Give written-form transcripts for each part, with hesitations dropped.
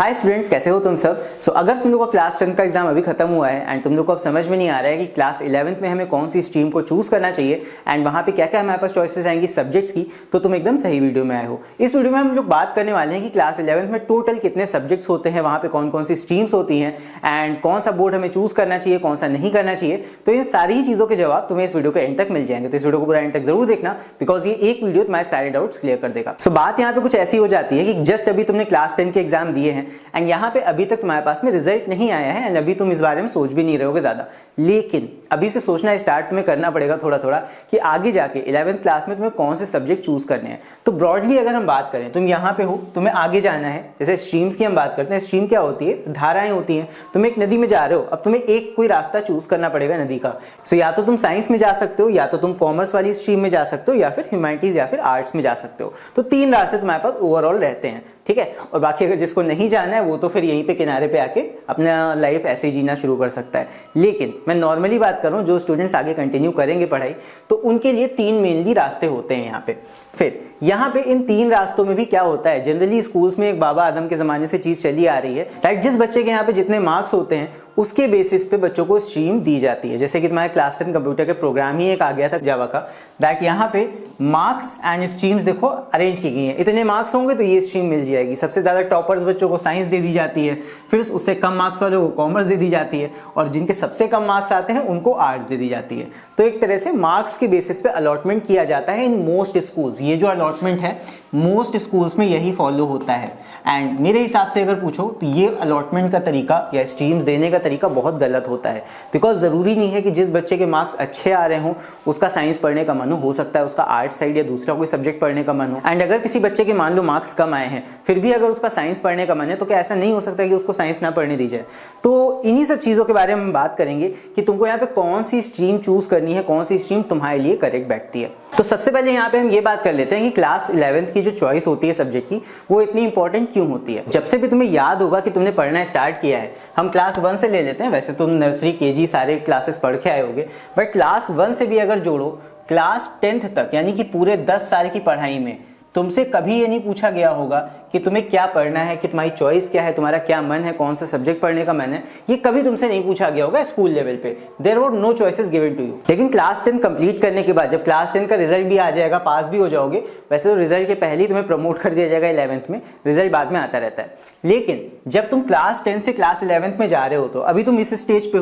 Hi students, कैसे हो तुम सब। अगर तुम लोग का क्लास 10 का एग्जाम अभी खत्म हुआ है एंड तुम लोग को अब समझ में नहीं आ रहा है कि क्लास 11th में हमें कौन सी स्ट्रीम को चूज करना चाहिए एंड वहां पे क्या क्या हमारे पास चॉइसेस आएंगी सब्जेक्ट्स की, तो तुम एकदम सही वीडियो में आए हो। इस वीडियो में हम लोग बात करने वाले हैं कि क्लास 11th में टोटल कितने सब्जेक्ट्स होते हैं, वहां पे कौन कौन सी स्ट्रीम्स होती हैं एंड कौन सा बोर्ड हमें चूज करना चाहिए, कौन सा नहीं करना चाहिए। तो इन सारी चीजों के जवाब तुम्हें इस वीडियो के एंड तक मिल जाएंगे, तो इस वीडियो को पूरा एंड तक जरूर देखना, बिकॉज ये एक वीडियो तुम्हारे सारे डाउट्स क्लियर कर देगा। बात यहाँ पे कुछ ऐसी हो जाती है कि जस्ट अभी तुमने क्लास 10 के एग्जाम दिए हैं एंड यहाँ पे अभी तक तुम्हारे पास में रिजल्ट नहीं आया है एंड अभी तुम इस बारे में सोच भी नहीं रहोगे ज्यादा, लेकिन अभी से सोचना स्टार्ट तुम्हें करना पड़ेगा थोड़ा थोड़ा कि आगे जाके 11th क्लास में तुम्हें कौन से सब्जेक्ट चूज करने हैं। तो ब्रॉडली अगर हम बात करें, तुम यहाँ पे हो, तुम्हें आगे जाना है। जैसे स्ट्रीम्स की हम बात करते हैं, स्ट्रीम क्या होती है, धाराएं होती हैं। तुम एक नदी में जा रहे हो, अब तुम्हें एक कोई रास्ता चूज करना पड़ेगा नदी का। या तो तुम साइंस में जा सकते हो, या तो तुम कॉमर्स वाली स्ट्रीम में जा सकते हो, या फिर ह्यूमैनिटीज या फिर आर्ट्स में जा सकते हो। तो तीन रास्ते तुम्हारे पास ओवरऑल रहते हैं, ठीक है। और बाकी अगर जिसको नहीं जाना है वो तो फिर यहीं पे किनारे पे आके अपना लाइफ ऐसे ही जीना शुरू कर सकता है। लेकिन मैं नॉर्मली बात कर रहा हूँ, जो स्टूडेंट्स आगे कंटिन्यू करेंगे पढ़ाई, तो उनके लिए तीन मेनली रास्ते होते हैं यहाँ पे। फिर यहाँ पे इन तीन रास्तों में भी क्या होता है, जनरली स्कूल्स में एक बाबा आदम के जमाने से चीज चली आ रही है, राइट। जिस बच्चे के यहाँ पे जितने मार्क्स होते हैं उसके बेसिस पे बच्चों को स्ट्रीम दी जाती है। जैसे कि तुम्हारे क्लास 10 कंप्यूटर के प्रोग्राम ही एक आ गया था जावा का, दैट यहाँ पे मार्क्स एंड स्ट्रीम्स देखो अरेंज की गई हैं। इतने मार्क्स होंगे तो ये स्ट्रीम मिल जाएगी। सबसे ज्यादा टॉपर्स बच्चों को साइंस दे दी जाती है, फिर उससे कम मार्क्स वालों को कॉमर्स दे दी जाती है, और जिनके सबसे कम मार्क्स आते हैं उनको आर्ट्स दे दी जाती है। तो एक तरह से मार्क्स के बेसिस पे अलॉटमेंट किया जाता है इन मोस्ट स्कूल्स। ये जो अलॉटमेंट है मोस्ट स्कूल्स में यही फॉलो होता है। एंड मेरे हिसाब से अगर पूछो तो ये अलॉटमेंट का तरीका या स्ट्रीम्स देने का तरीका बहुत गलत होता है। बिकॉज जरूरी नहीं है कि जिस बच्चे के मार्क्स अच्छे आ रहे हो उसका साइंस पढ़ने का मन हो सकता है उसका आर्ट्स साइड या दूसरा कोई सब्जेक्ट पढ़ने का मन हो। एंड अगर किसी बच्चे के मान लो मार्क्स कम आए हैं फिर भी अगर उसका साइंस पढ़ने का मन है, तो क्या ऐसा नहीं हो सकता कि उसको साइंस ना पढ़ने दी जाए। तो इन्हीं सब चीजों के बारे में हम बात करेंगे कि तुमको यहाँ पे कौन सी स्ट्रीम चूज करनी है, कौन सी स्ट्रीम तुम्हारे लिए करेक्ट बैठती है। तो सबसे पहले यहाँ पे हम ये बात कर लेते हैं कि क्लास 11th की जो चॉइस होती है सब्जेक्ट की, वो इतनी इंपॉर्टेंट क्यों होती है। जब से भी तुम्हें याद होगा कि तुमने पढ़ना स्टार्ट किया है, हम क्लास 1 से ले लेते हैं, वैसे तुम नर्सरी केजी सारे क्लासेस पढ़ के आए होगे, बट क्लास 1 से भी अगर जोड़ो क्लास 10th तक, यानी कि पूरे 10 साल की पढ़ाई में तुमसे कभी ये नहीं पूछा गया होगा कि तुम्हें क्या पढ़ना है, कि तुम्हारी चॉइस क्या है, तुम्हारा क्या मन है, कौन सा सब्जेक्ट पढ़ने का मन है, ये कभी तुमसे नहीं पूछा गया होगा स्कूल लेवल पे। There were no choices given to you. लेकिन क्लास 10 कंप्लीट करने के बाद जब क्लास 10 का रिजल्ट भी आ जाएगा, पास भी हो जाओगे, वैसे तो रिजल्ट के पहले ही तुम्हें प्रमोट कर दिया जाएगा 11th में, रिजल्ट बाद में आता रहता है। लेकिन जब तुम क्लास 10 से क्लास 11th में जा रहे हो, तो अभी तुम इस स्टेज पे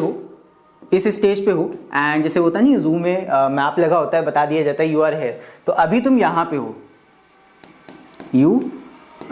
हो, एंड जैसे होता नहीं जूम में मैप लगा होता है, बता दिया जाता है यू आर हेयर, तो अभी तुम यहाँ पे हो, यू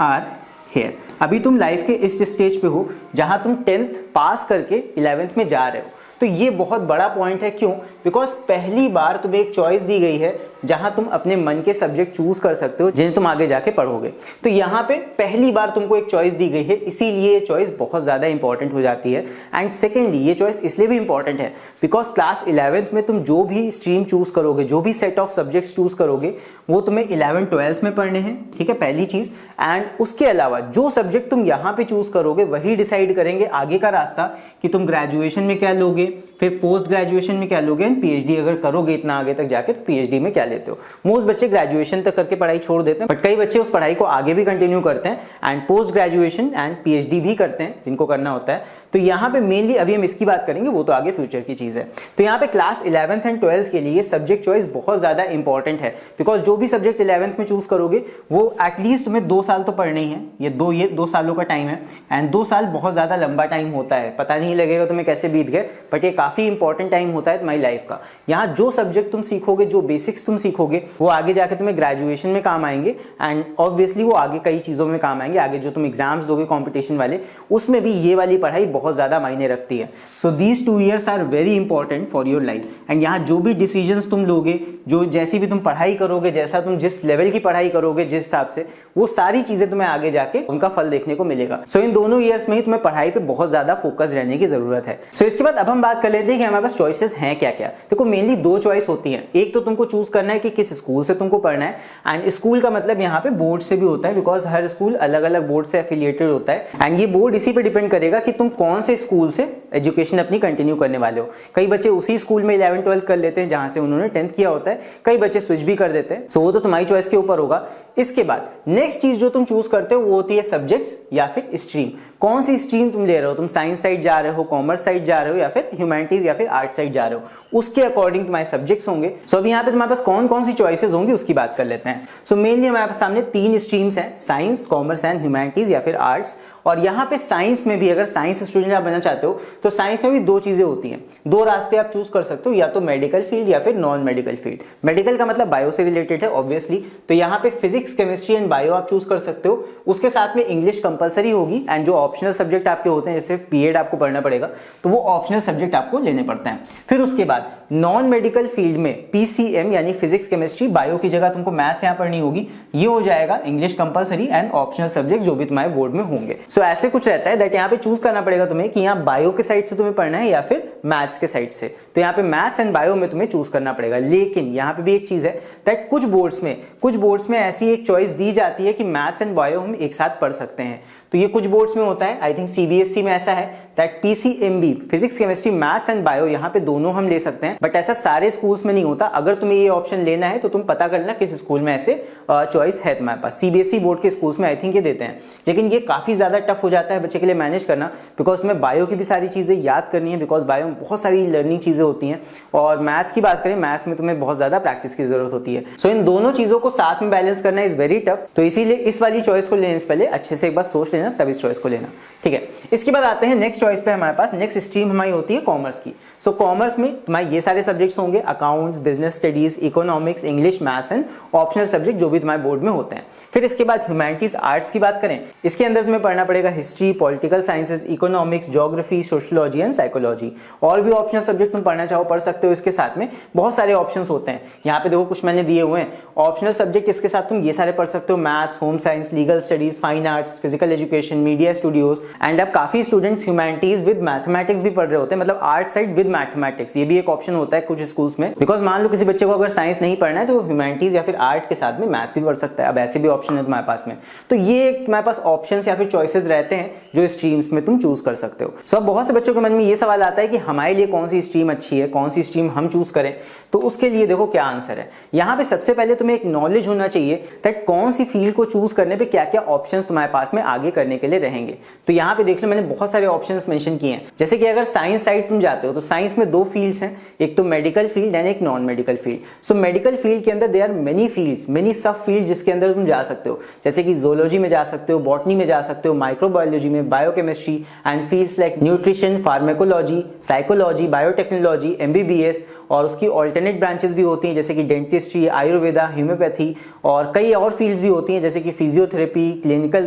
आर हेयर। अभी तुम लाइफ के इस स्टेज पे हो जहां तुम 10th पास करके 11th में जा रहे हो। तो ये बहुत बड़ा पॉइंट है। क्यों? बिकॉज पहली बार तुम्हें एक चॉइस दी गई है जहां तुम अपने मन के सब्जेक्ट चूज कर सकते हो जिन्हें तुम आगे जाके पढ़ोगे। तो यहाँ पे पहली बार तुमको एक चॉइस दी गई है, इसीलिए ये चॉइस बहुत ज्यादा इंपॉर्टेंट हो जाती है। एंड सेकेंडली ये चॉइस इसलिए भी इंपॉर्टेंट है बिकॉज क्लास 11th में तुम जो भी स्ट्रीम चूज करोगे, जो भी सेट ऑफ सब्जेक्ट्स चूज करोगे, वो तुम्हें 11th 12th में पढ़ने हैं, ठीक है, पहली चीज। एंड उसके अलावा जो सब्जेक्ट तुम यहाँ पे चूज करोगे वही डिसाइड करेंगे आगे का रास्ता, कि तुम ग्रेजुएशन में क्या लोगे, फिर पोस्ट ग्रेजुएशन में क्या लोगे, एंड पीएचडी अगर करोगे इतना आगे तक जाके तो पीएचडी में क्या लेते हो। मोस्ट बच्चे ग्रेजुएशन तक करके पढ़ाई छोड़ देते हैं, बट कई बच्चे उस पढ़ाई को आगे भी कंटिन्यू करते हैं and post graduation and PhD भी करते हैं जिनको करना होता है। तो यहाँ पे मेनली अभी हम इसकी बात करेंगे, वो तो आगे फ्यूचर की चीज है। तो यहाँ पे क्लास 11th एंड 12th के लिए सब्जेक्ट चॉइस बहुत ज्यादा इंपॉर्टेंट है, बिकॉज जो भी सब्जेक्ट 11th में चूज करोगे वो एटलीस्ट तुम्हें 2 साल तो पढ़ने ही है। ये 2 सालों का टाइम है, एंड 2 साल बहुत ज्यादा लंबा टाइम होता है, पता नहीं लगेगा तुम्हें कैसे बीत गए, बट ये काफी इंपॉर्टेंट टाइम होता है तुम्हारी लाइफ का। यहाँ जो सब्जेक्ट तुम सीखोगे, जो बेसिक्स तुम सीखोगे, वो आगे जाके तुम्हें ग्रेजुएशन में काम आएंगे, एंड ऑब्वियसली वो आगे कई चीजों में काम आएंगे। आगे जो तुम एग्जाम्स दोगे कॉम्पिटिशन वाले, उसमें भी ये वाली पढ़ाई बहुत ज्यादा मायने रखती है। So these 2 years are very important for your life. And यहाँ जो भी डिसीजंस तुम लोगे, जो जैसी भी तुम पढ़ाई करोगे, जैसा तुम जिस लेवल की पढ़ाई करोगे जिस हिसाब से, वो सारी चीजें तुम्हें आगे जाके उनका फल देखने को मिलेगा। सो इन दोनों ईयर्स में ही तुम्हें पढ़ाई पे बहुत ज्यादा फोकस रहने की जरूरत है। सो इसके बाद अब हम बात कर लेते हैं कि हमारे पास चॉइसेस हैं क्या क्या। देखो मेनली 2 चॉइस होती हैं। एक तो तुमको चूज करना है कि किस स्कूल से तुमको पढ़ना है, एंड स्कूल का मतलब यहाँ पे बोर्ड से भी होता है, बिकॉज हर स्कूल अलग अलग बोर्ड से एफिलिएटेड होता है। एंड ये बोर्ड इसी पे डिपेंड करेगा कि तुम कौन से स्कूल से एजुकेशन अपनी कंटिन्यू करने वाले हो। कई बच्चे उसी स्कूल में 11 12 कर लेते हैं जहां से उन्होंने 10th किया होता है, कई बच्चे स्विच भी कर देते हैं। सो वो तो तुम्हारी चॉइस के ऊपर होगा। इसके बाद नेक्स्ट चीज जो तुम चूज करते हो वो होती है सब्जेक्ट्स या फिर स्ट्रीम। कौन सी स्ट्रीम तुम ले रहे हो, तुम साइंस साइड जा रहे हो, कॉमर्स साइड जा रहे हो या फिर ह्यूमैनिटीज या फिर आर्ट साइड जा रहे हो, उसके अकॉर्डिंग तुम्हारे सब्जेक्ट्स होंगे। सो अभी यहाँ पे तुम्हारे पास कौन कौन सी चॉइसेस होंगी उसकी बात कर लेते हैं। सो मेनली हमारे सामने 3 स्ट्रीम्स हैं, साइंस, कॉमर्स एंड ह्यूमैनिटीज या फिर आर्ट्स। और यहाँ पे साइंस में भी अगर साइंस स्टूडेंट आप बनना चाहते हो तो साइंस में भी 2 चीजें होती हैं, 2 रास्ते आप चूज कर सकते हो, या तो मेडिकल फील्ड या फिर नॉन मेडिकल फील्ड। मेडिकल का मतलब बायो से रिलेटेड है ऑब्वियसली, तो यहाँ पे फिजिक्स, केमिस्ट्री एंड बायो आप चूज कर सकते हो। उसके साथ में इंग्लिश कंपलसरी होगी एंड जो ऑप्शनल सब्जेक्ट आपके होते हैं जैसे बीएड आपको पढ़ना पड़ेगा तो वो ऑप्शनल सब्जेक्ट आपको लेने पड़ते हैं। फिर उसके बाद नॉन मेडिकल फील्ड में पीसीएम यानी फिजिक्स, केमिस्ट्री, बायो की जगह तुमको मैथ्स यहाँ पढ़नी होगी। ये हो जाएगा English compulsory and optional subject जो भी तुम्हारे बोर्ड में होंगे। सो ऐसे कुछ रहता है दैट यहाँ पे चूज करना पड़ेगा तुम्हें कि यहाँ बायो के साइड से तुम्हें पढ़ना है या फिर मैथ्स के साइड से। तो यहाँ पे मैथ्स एंड बायो में तुम्हें चूज करना पड़ेगा। लेकिन यहाँ पे भी एक चीज है दैट कुछ बोर्ड्स में ऐसी एक चॉइस दी जाती है कि मैथ्स एंड बायो हम एक साथ पढ़ सकते हैं। तो ये कुछ बोर्ड्स में होता है, आई थिंक सीबीएसई में ऐसा है that PCMB, physics, chemistry, maths and bio, यहाँ पे दोनों हम ले सकते हैं। बट ऐसा सारे स्कूल्स में नहीं होता। अगर तुम्हें ये ऑप्शन लेना है तो तुम पता कर लेना किस स्कूल में ऐसे चॉइस है तुम्हारे पास। सीबीएसई बोर्ड के स्कूल्स में आई थिंक ये देते हैं, लेकिन ये काफी ज्यादा टफ हो जाता है बच्चे के लिए मैनेज करना, बिकॉज तुम्हें बायो की भी सारी चीजें याद करनी है, बिकॉज बायो में बहुत सारी लर्निंग चीजें होती हैं। और मैथ्स की बात करें, मैथ्स में तुम्हें बहुत ज्यादा प्रैक्टिस की जरूरत होती है। सो इन दोनों चीजों को साथ में बैलेंस करना इज वेरी टफ। तो इसीलिए इस वाली चॉइस को लेने से पहले अच्छे से एक बार सोच लेना, तब इस चॉइस को लेना, ठीक है। इसके बाद आते हैं नेक्स्ट चॉइस पे। हमारे पास नेक्स्ट स्ट्रीम हमारी होती है कॉमर्स की। सो कॉमर्स में तुम्हारे ये सारे सब्जेक्ट्स होंगे, accounts, business studies, economics, English, maths and optional subject जो भी तुम्हारे बोर्ड में होते हैं। फिर इसके बाद ह्यूमैनिटीज, आर्ट्स की बात करें, इसके अंदर तुम्हें पढ़ना पड़ेगा history, political sciences, economics, geography, sociology and psychology. और भी ऑप्शनल सब्जेक्ट तुम पढ़ना चाहो पढ़ सकते हो। इसके साथ में बहुत सारे ऑप्शंस होते हैं। यहाँ पे देखो कुछ मैंने दिए हुए हैं ऑप्शनल सब्जेक्ट, इसके साथ तुम ये सारे पढ़ सकते हो, maths, home science, legal studies, fine arts, physical education, media studios. And अब काफी स्टूडेंट्स ह्यूमैनिटीज विद मैथमेटिक्स भी पढ़ रहे होते हैं, मतलब आर्ट साइड विद मैथमेटिक्स, ये भी एक ऑप्शन होता है कुछ स्कूल्स में। बिकॉज मान लो किसी बच्चे को अगर साइंस नहीं पढ़ना है तो ह्यूमैनिटीज या फिर आर्ट के साथ में मैथ्स भी पढ़ सकता है। अब ऐसे भी ऑप्शन है तुम्हारे पास में। तो ये तुम्हारे पास ऑप्शंस या फिर चॉइसेस रहते हैं जो स्ट्रीम्स में तुम चूज कर सकते हो। सो अब बहुत से बच्चों के मन में ये सवाल आता है कि हमारे लिए कौन सी स्ट्रीम अच्छी है, कौन सी स्ट्रीम हम चूज करें। तो उसके लिए देखो क्या आंसर है। यहाँ पे सबसे पहले तुम्हें एक नॉलेज होना चाहिए दैट कौन सी फील्ड को चूज करने पे क्या क्या ऑप्शंस तुम्हारे पास में आगे करने के लिए रहेंगे। तो यहाँ पे देख लो मैंने बहुत सारे ऑप्शंस मेंशन किए हैं। जैसे कि अगर साइंस साइड तुम जाते हो तो साइंस में 2 फील्ड्स हैं, एक तो मेडिकल फील्ड एंड एक non medical field. So medical field के अंदर there are many fields, many sub field जिसके अंदर तुम जा सकते हो। जैसे कि जोलॉजी में जा सकते हो, बॉटनी में जा सकते हो, माइक्रोबायोलॉजी में, biochemistry and fields like nutrition, pharmacology, psychology, biotechnology, MBBS. और उसकी ऑल्टरनेट ब्रांचेस भी होती हैं जैसे कि डेंटिस्ट्री, आयुर्वेदा, होम्योपैथी और कई और फील्ड्स भी होती हैं जैसे कि physiotherapy, clinical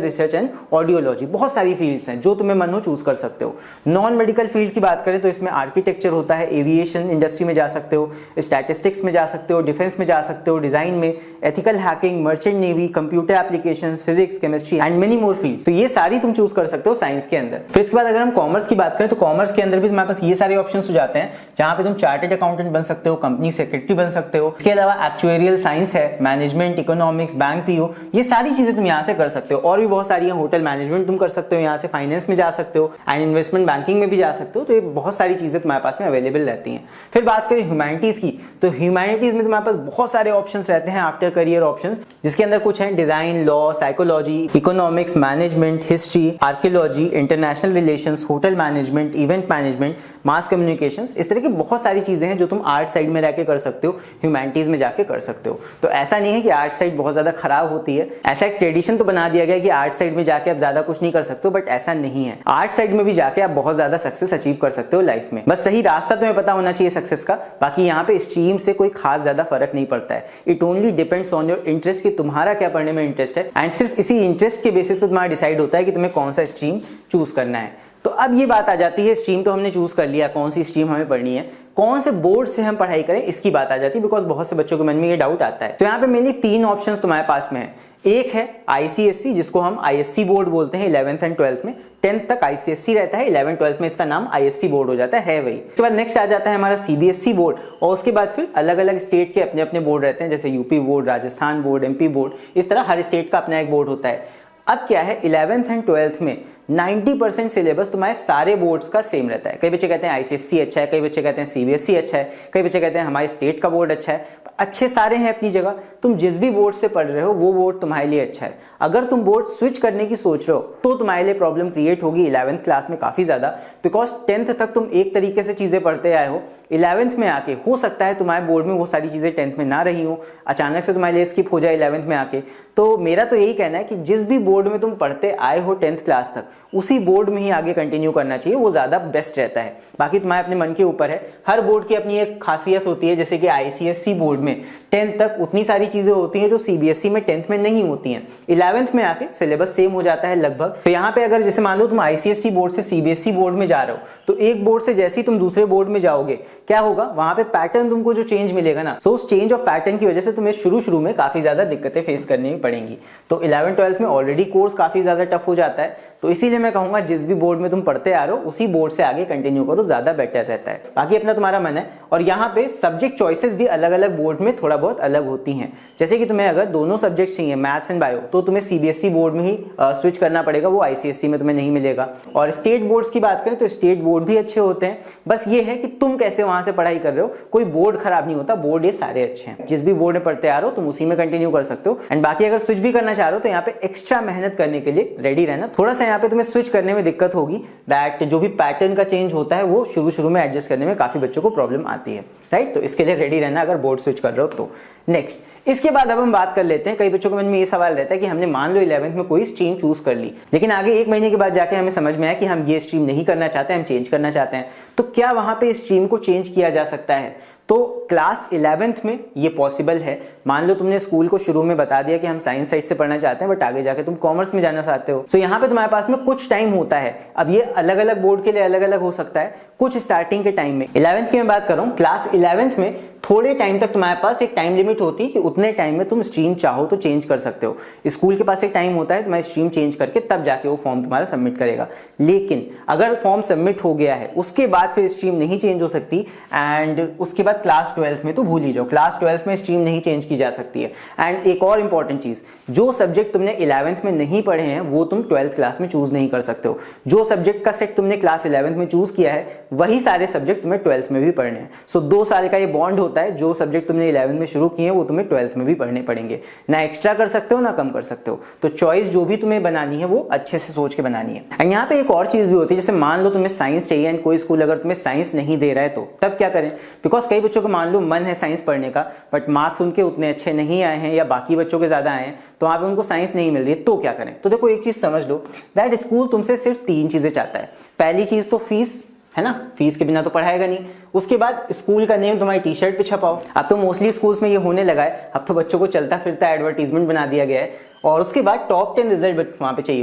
research and audiology. बहुत सारी फील्ड्स हैं जो तुम्हें मन हो चूज कर सकते हो। नॉन मेडिकल फील्ड की बात करें तो इसमें आर्किटेक्चर होता है, एविएशन इंडस्ट्री में जा सकते हो, स्टैटिस्टिक्स में जा सकते हो, डिफेंस में जा सकते हो, डिजाइन में, ethical hacking, merchant navy, computer applications, physics, chemistry and many more fields. तो ये सारी तुम चूज कर सकते हो साइंस के अंदर। फिर इसके बाद अगर हम कॉमर्स की बात करें तो कॉमर्स के अंदर भी तुम्हारे पास ये सारे ऑप्शंस हो जाते हैं जहां पे तुम चार्टर्ड अकाउंटेंट बन सकते हो, कंपनी सेक्रेटरी बन सकते हो। इसके अलावा एक्चुअरियल साइंस है, मैनेजमेंट, इकोनॉमिक्स, बैंक पीओ, ये सारी चीजें तुम यहाँ से कर सकते हो। और भी बहुत सारी है, होटल मैनेजमेंट तुम कर सकते हो, यहाँ से फाइनेंस में जा सकते हो एंड इन्वेस्टमेंट बैंकिंग में भी जा सकते हो। तो ये बहुत सारी चीजें तुम्हारे पास में अवेलेबल रहती हैं। फिर बात करें ह्यूमैनिटीज की तो ह्यूमैनिटीज में तुम्हारे पास बहुत सारे ऑप्शंस रहते हैं आफ्टर करियर ऑप्शंस, जिसके अंदर कुछ हैं design, law, psychology, economics, management, history, archaeology, international relations, hotel management, event management, mass communications. इस तरह की बहुत सारी चीजें हैं जो तुम आर्ट साइड में रहकर कर सकते हो, ह्यूमैनिटीज में जाके कर सकते हो। तो ऐसा नहीं है कि आर्ट साइड बहुत ज्यादा खराब होती है। ऐसा एक ट्रेडिशन तो बना दिया गया कि आर्ट साइड में जाके आप ज्यादा कुछ नहीं कर सकते हो, बट ऐसा नहीं है। आर्ट साइड में भी जाके आप बहुत ज्यादा सक्सेस अचीव कर सकते हो लाइफ में। बस सही रास्ता तुम्हें पता होना चाहिए सक्सेस का। बाकी यहाँ पे स्ट्रीम से कोई खास ज्यादा फर्क नहीं पड़ता है। It only depends on your interest कि तुम्हारा क्या पढ़ने में इंटरेस्ट है एंड सिर्फ इसी इंटरेस्ट के बेसिस पे तुम्हारा डिसाइड होता है कि तुम्हें कौन सा स्ट्रीम चूज करना है। तो अब ये बात आ जाती है, स्ट्रीम तो हमने चूज कर लिया, कौन सी स्ट्रीम हमें पढ़नी है, कौन से बोर्ड से हम पढ़ाई करें, इसकी बात आ जाती है। बिकॉज बहुत से बच्चों के मन में ये डाउट आता है। तो यहाँ पे मेनली 3 ऑप्शंस तुम्हारे पास में है। एक है आईसीएससी, जिसको हम आईएससी बोर्ड बोलते हैं 11th एंड 12th में। 10th तक आईसीएससी रहता है, 11th 12th में इसका नाम आईएससी बोर्ड हो जाता है वही। उसके बाद नेक्स्ट आ जाता है हमारा सीबीएसई बोर्ड, और उसके बाद फिर अलग अलग स्टेट के अपने अपने बोर्ड रहते हैं, जैसे UP board, Rajasthan board, MP board, इस तरह हर स्टेट का अपना एक बोर्ड होता है। अब क्या है 11th एंड 12th में 90% सिलेबस तुम्हारे सारे बोर्ड्स का सेम रहता है। कई बच्चे कहते हैं आईसीएसई अच्छा है, कई बच्चे कहते हैं सीबीएसई अच्छा है, कई बच्चे कहते हैं हमारे स्टेट का बोर्ड अच्छा है। अच्छे सारे हैं अपनी जगह, तुम जिस भी बोर्ड से पढ़ रहे हो वो बोर्ड तुम्हारे लिए अच्छा है। अगर तुम बोर्ड स्विच करने की सोच रहे हो तो तुम्हारे लिए प्रॉब्लम क्रिएट होगी 11th क्लास में काफी ज्यादा, बिकॉज 10th तक तुम एक तरीके से चीजें पढ़ते आए हो। 11th में आके हो सकता है तुम्हारे बोर्ड में वो सारी चीजें 10th में ना रही हो, अचानक से तुम्हारे लिए स्किप हो जाए 11th में आके। तो मेरा तो यही कहना है कि जिस भी बोर्ड में तुम पढ़ते आए हो 10th क्लास तक, उसी बोर्ड में ही आगे कंटिन्यू करना चाहिए, वो ज्यादा बेस्ट रहता है। बाकी तुम्हारे अपने मन के ऊपर है। हर बोर्ड की अपनी एक खासियत होती है, जैसे कि आईसीएसई बोर्ड में 10th तक उतनी सारी चीजें होती हैं जो सीबीएसई में 10th में नहीं होती हैं। 11th में आके सिलेबस सेम हो जाता है लगभग। तो यहाँ पे अगर जैसे मान लो तुम आईसीएसई बोर्ड से सीबीएसई बोर्ड में जा रहे हो, तो एक बोर्ड से जैसे ही तुम दूसरे बोर्ड में जाओगे, क्या होगा, वहां पे पैटर्न तुमको जो चेंज मिलेगा ना, सो उस चेंज ऑफ पैटर्न की वजह से तुम्हें शुरू में काफी ज्यादा दिक्कतें फेस करनी पड़ेंगी। तो 11th-12th में ऑलरेडी कोर्स काफी ज्यादा टफ हो जाता है, तो इसीलिए मैं कहूंगा जिस भी बोर्ड में तुम पढ़ते आ रहे हो उसी बोर्ड से आगे कंटिन्यू करो, ज्यादा बेटर रहता है। बाकी अपना तुम्हारा मन है। और यहाँ पे सब्जेक्ट चॉइसेस भी अलग अलग बोर्ड में थोड़ा बहुत अलग होती हैं। जैसे कि तुम्हें अगर दोनों सब्जेक्ट चाहिए, मैथ्स एंड बायो, तो तुम्हें सीबीएसई बोर्ड में ही स्विच करना पड़ेगा, वो आईसीएसई में तुम्हें नहीं मिलेगा। और स्टेट बोर्ड्स की बात करें तो स्टेट बोर्ड भी अच्छे होते हैं, बस ये है कि तुम कैसे वहां से पढ़ाई कर रहे हो। कोई बोर्ड खराब नहीं होता, बोर्ड ये सारे अच्छे हैं। जिस भी बोर्ड में पढ़ते आ रहे हो तुम उसी में कंटिन्यू कर सकते हो। एंड बाकी अगर स्विच भी करना चाह रहे हो तो यहाँ पे एक्स्ट्रा मेहनत करने के लिए रेडी रहना। थोड़ा सा यहाँ पे तुम्हें स्विच करने में दिक्कत होगी, दैट जो भी पैटर्न का चेंज होता है वो शुरू में एडजस्ट करने में काफी बच्चों को प्रॉब्लम आती है, राइट। तो इसके लिए रेडी रहना अगर बोर्ड स्विच कर रहे हो तो। नेक्स्ट, इसके बाद अब हम बात कर लेते हैं, कई बच्चों के मन में ये सवाल रहता है कि हमने मान लो 11th में कोई स्ट्रीम चूज कर ली, लेकिन आगे 1 महीने के बाद जाके हमें समझ में आया कि हम ये स्ट्रीम नहीं करना चाहते, हम चेंज करना चाहते हैं, तो क्या वहां पे स्ट्रीम को चेंज किया जा सकता है? तो क्लास 11th में ये पॉसिबल है। मान लो तुमने स्कूल को शुरू में बता दिया कि हम साइंस साइड से पढ़ना चाहते हैं, बट आगे जाके तुम कॉमर्स में जाना चाहते हो, सो यहाँ पे तुम्हारे पास में कुछ टाइम होता है। अब ये अलग अलग बोर्ड के लिए अलग अलग हो सकता है, कुछ स्टार्टिंग के टाइम में। 11th की मैं बात कर रहा हूँ, क्लास 11th में थोड़े टाइम तक तुम्हारे पास एक टाइम लिमिट होती है कि उतने टाइम में तुम स्ट्रीम चाहो तो चेंज कर सकते हो। स्कूल के पास एक टाइम होता है, तुम्हारी स्ट्रीम चेंज करके तब जाके वो फॉर्म तुम्हारा सबमिट करेगा। लेकिन अगर फॉर्म सबमिट हो गया है उसके बाद फिर स्ट्रीम नहीं चेंज हो सकती, एंड उसके बाद क्लास 12th में तो भूल ही जाओ, क्लास 12th में स्ट्रीम नहीं चेंज की जा सकती है। एंड एक और इंपॉर्टेंट चीज, जो सब्जेक्ट तुमने 11th में नहीं पढ़े हैं वो तुम 12th क्लास में चूज नहीं कर सकते हो। जो सब्जेक्ट का सेट तुमने क्लास 11th में चूज किया है वही सारे सब्जेक्ट तुम्हें 12th में भी पढ़ने हैं। सो 2 साल का ये बॉन्ड होता है, जो सब्जेक्ट तुमने 11th में शुरू किए हैं वो तुम्हें 12th में भी पढ़ने पड़ेंगे। ना एक्स्ट्रा कर सकते हो ना कम कर सकते हो। तो चॉइस जो भी तुम्हें बनानी है वो अच्छे से सोच के बनानी है। एंड यहाँ पे एक और चीज भी होती है, जैसे मान लो तुम्हें साइंस चाहिए एंड कोई स्कूल अगर तुम्हें साइंस नहीं दे रहा है तो तब क्या करें? बिकॉज कई बच्चों को मान लो मन है साइंस पढ़ने का, बट मार्क्स उनके उतने अच्छे नहीं आए हैं या बाकी बच्चों के ज्यादा आए हैं, तो वहां पे उनको साइंस नहीं मिल रही है, तो क्या करें? तो देखो एक चीज समझ लो, दैट स्कूल तुमसे सिर्फ 3 चीजें चाहता है। पहली चीज तो फीस है ना, फीस के बिना तो पढ़ाएगा नहीं। उसके बाद स्कूल का नेम तुम्हारी टी शर्ट पे छपाओ। अब तो मोस्टली स्कूल्स में ये होने लगा है, अब तो बच्चों को चलता फिरता एडवर्टीजमेंट बना दिया गया है। और उसके बाद टॉप 10 रिजल्ट वहां पे चाहिए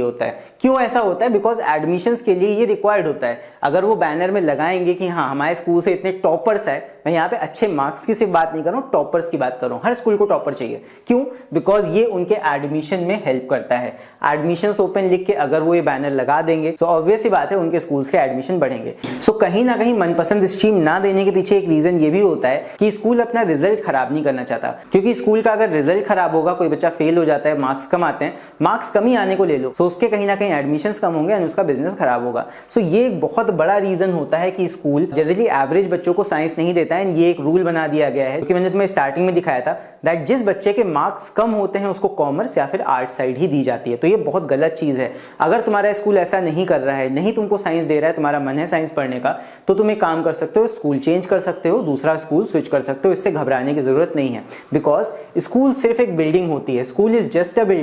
होता है। क्यों ऐसा होता है? बिकॉज एडमिशंस के लिए ये रिक्वायर्ड होता है। अगर वो बैनर में लगाएंगे कि हाँ हमारे स्कूल से इतने टॉपर्स है, मैं यहाँ पे अच्छे मार्क्स की सिर्फ बात नहीं कर रहा हूँ, टॉपर्स की बात कर रहा हूँ, हर स्कूल को टॉपर चाहिए। क्यों? बिकॉज ये उनके एडमिशन में हेल्प करता है। एडमिशन ओपन लिख के अगर वो ये बैनर लगा देंगे तो ऑब्वियस ही बात है उनके स्कूल्स के एडमिशन बढ़ेंगे। सो कहीं ना कहीं मनपसंद स्ट्रीम ना देने के पीछे एक रीजन ये भी होता है कि स्कूल अपना रिजल्ट खराब नहीं करना चाहता। क्योंकि स्कूल का अगर रिजल्ट खराब होगा, कोई बच्चा फेल हो जाता है, मार्क्स कम आते हैं, मार्क्स कम ही आने को ले लो, सो उसके कहीं ना कहीं एडमिशंस कम होंगे और उसका बिजनेस खराब होगा। सो ये एक बहुत बड़ा रीजन होता है कि स्कूल जनरली एवरेज बच्चों को साइंस नहीं देता है। ये एक रूल बना दिया गया है, क्योंकि मैंने तुम्हें स्टार्टिंग में दिखाया था दैट जिस बच्चे के मार्क्स कम होते हैं उसको कॉमर्स या फिर आर्ट साइड ही दी जाती है। तो ये बहुत गलत चीज है। अगर तुम्हारा स्कूल ऐसा नहीं कर रहा है, नहीं तुमको साइंस दे रहा है, तुम्हारा मन है साइंस पढ़ने का, तो तुम एक काम कर सकते हो, स्कूल चेंज कर सकते हो, दूसरा स्कूल स्विच कर सकते हो। इससे घबराने की जरूरत नहीं है, बिकॉज स्कूल सिर्फ एक बिल्डिंग होती है। School is just a building.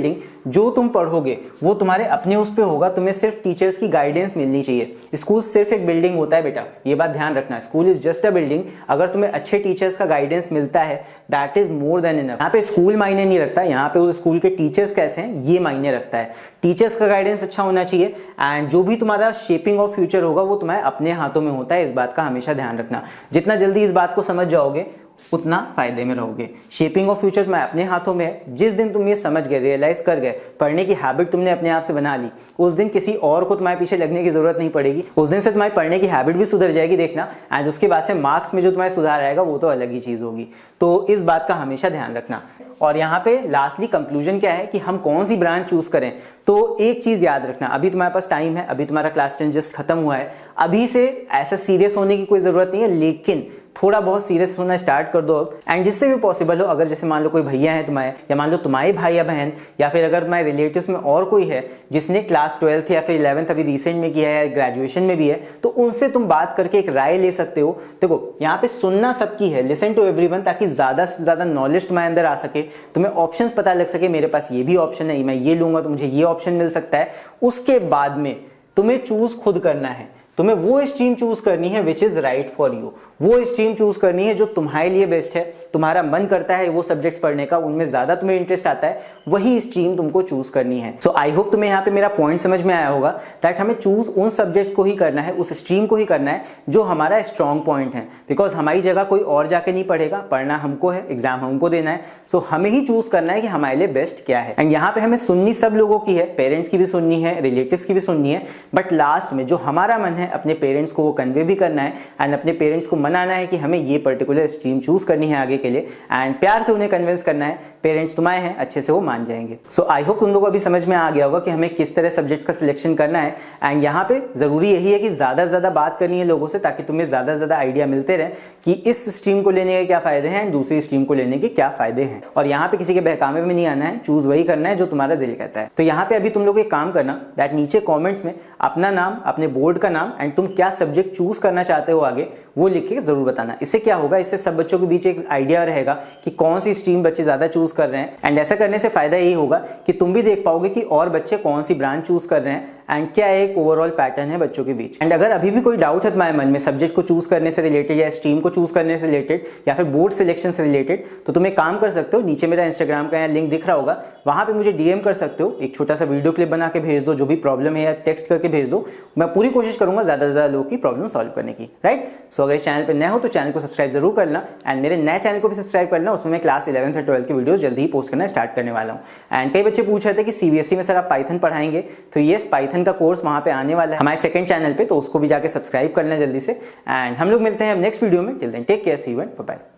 जो तुम पढ़ोगे वो तुम्हारे अपने उस पे होगा, तुम्हें सिर्फ टीचर्स की गाइडेंस मिलनी चाहिए। स्कूल सिर्फ एक बिल्डिंग होता है बेटा, ये बात ध्यान रखना। School is just a building. अगर तुम्हें अच्छे टीचर्स का गाइडेंस मिलता है, that is more than enough. यहाँ पे स्कूल मायने नहीं रखता, यहाँ पे उस स्कूल के टीचर्स कैसे हैं ये मायने रखता है। टीचर्स का गाइडेंस अच्छा होना चाहिए, एंड जो भी तुम्हारा शेपिंग ऑफ फ्यूचर होगा वो तुम्हारे अपने हाथों में होता है। इस बात का हमेशा ध्यान रखना। जितना जल्दी इस बात को समझ जाओगे उतना फायदे में रहोगे। शेपिंग ऑफ फ्यूचर तुम्हारे अपने हाथों में है। जिस दिन तुम ये समझ गए, रियलाइज कर गए, पढ़ने की हैबिट तुमने अपने आप से बना ली, उस दिन किसी और को तुम्हारे पीछे लगने की जरूरत नहीं पड़ेगी। उस दिन से तुम्हारी पढ़ने की हैबिट भी सुधर जाएगी, देखना। एंड उसके बाद से मार्क्स में जो तुम्हारे सुधार आएगा वो तो अलग ही चीज होगी। तो इस बात का हमेशा ध्यान रखना। और यहाँ पे लास्टली कंक्लूजन क्या है कि हम कौन सी ब्रांच चूज करें। तो एक चीज याद रखना, अभी तुम्हारे पास टाइम है, अभी तुम्हारा क्लास 10 जस्ट खत्म हुआ है, अभी से ऐसा सीरियस होने की कोई जरूरत नहीं है, लेकिन थोड़ा बहुत सीरियस होना स्टार्ट कर दो अब। एंड जिससे भी पॉसिबल हो, अगर जैसे मान लो कोई भैया है तुम्हारे, या मान लो तुम्हारे भाई या बहन, या फिर अगर तुम्हारे रिलेटिव्स में और कोई है जिसने क्लास 12 या फिर 11th अभी रिसेंट में किया है या ग्रेजुएशन में भी है, तो उनसे तुम बात करके एक राय ले सकते हो। देखो यहाँ पे सुनना सबकी है, लिसन टू एवरीवन, ताकि ज्यादा से ज्यादा नॉलेज तुम्हारे अंदर आ सके, तुम्हें ऑप्शंस पता लग सके, मेरे पास ये भी ऑप्शन है, मैं ये लूंगा तो मुझे ये ऑप्शन मिल सकता है। उसके बाद में तुम्हें चूज खुद करना है, तुम्हें वो स्ट्रीम चूज करनी है which is right for you, वो स्ट्रीम चूज करनी है जो तुम्हारे लिए बेस्ट है, तुम्हारा मन करता है वो सब्जेक्ट्स पढ़ने का, उनमें ज्यादा तुम्हें इंटरेस्ट आता है, वही स्ट्रीम तुमको चूज करनी है। सो आई होप तुम्हें यहाँ पे मेरा पॉइंट समझ में आया होगा दैट हमें चूज उन सब्जेक्ट्स को ही करना है, उस स्ट्रीम को ही करना है जो हमारा स्ट्रॉन्ग पॉइंट है। बिकॉज हमारी जगह कोई और जाके नहीं पढ़ेगा, पढ़ना हमको है, एग्जाम हमको देना है। सो हमें ही चूज करना है कि हमारे लिए बेस्ट क्या है। एंड यहाँ पे हमें सुननी सब लोगों की है, पेरेंट्स की भी सुननी है, रिलेटिव्स की भी सुननी है, बट लास्ट में जो हमारा मन है अपने पेरेंट्स को वो कन्वे भी करना है एंड अपने पेरेंट्स को मनाना है कि हमें ये पर्टिकुलर स्ट्रीम चूज करनी है आगे के लिए, एंड प्यार से उन्हें कन्विंस करना है। पेरेंट्स तुम्हारे हैं, अच्छे से वो मान जाएंगे। सो आई होप तुम लोगों को अभी समझ में आ गया होगा कि हमें किस तरह सब्जेक्ट का सिलेक्शन करना है। एंड यहाँ पे जरूरी यही है कि ज्यादा से ज्यादा बात करनी है लोगों से, ताकि तुम्हें ज्यादा से ज्यादा आइडिया मिलते रहे कि इस स्ट्रीम को लेने के क्या फायदे हैं, दूसरी स्ट्रीम को लेने के क्या फायदे हैं। और यहाँ पे किसी के बहकावे में नहीं आना है, चूज वही करना है जो तुम्हारा दिल कहता है। तो यहाँ पे अभी तुम लोग एक काम करना, दैट नीचे कॉमेंट्स में अपना नाम, अपने बोर्ड का नाम एंड तुम क्या सब्जेक्ट चूज करना चाहते हो आगे, वो लिख के जरूर बताना। इससे क्या होगा, इससे सब बच्चों के बीच एक आइडिया रहेगा कि कौन सी स्ट्रीम बच्चे ज्यादा चूज कर रहे हैं। एंड ऐसा करने से फायदा यही होगा कि तुम भी देख पाओगे कि और बच्चे कौन सी ब्रांच चूज कर रहे हैं एंड क्या एक ओवरऑल पैटर्न है बच्चों के बीच। एंड अगर अभी भी कोई डाउट है तुम्हारे मन में सब्जेक्ट को चूज करने से रिलेटेड या स्ट्रीम को चूज करने से रिलेटेड या फिर बोर्ड सिलेक्शन से रिलेटेड, तो तुम एक काम कर सकते हो, नीचे मेरा इंस्टाग्राम का लिंक दिख रहा होगा, वहां पे मुझे डीएम कर सकते हो, एक छोटा सा वीडियो क्लिप बना के भेज दो, जो भी प्रॉब्लम है, या टेक्स्ट करके भेज दो। मैं पूरी कोशिश करूंगा ज्यादा से ज्यादा लोगों की प्रॉब्लम सॉल्व करने की, राइट। सो अगर इस चैनल पर नए हो तो चैनल को सब्सक्राइब जरूर करना एंड मेरे नए चैनल को भी सब्सक्राइब करना, उसमें मैं क्लास 11th और 12th की वीडियोस जल्दी ही पोस्ट करना स्टार्ट करने वाला हूं। एंड कई बच्चे पूछ रहे थे कि सीबीएसई में सर आप पाइथन पढ़ाएंगे, तो यस, पाइथन का कोर्स वहां पे आने वाला है हमारे सेकंड चैनल पे, तो उसको भी जाके सब्सक्राइब करना जल्दी से। एंड हम लोग मिलते हैं अब नेक्स्ट वीडियो में। Till then take care, see you and bye bye.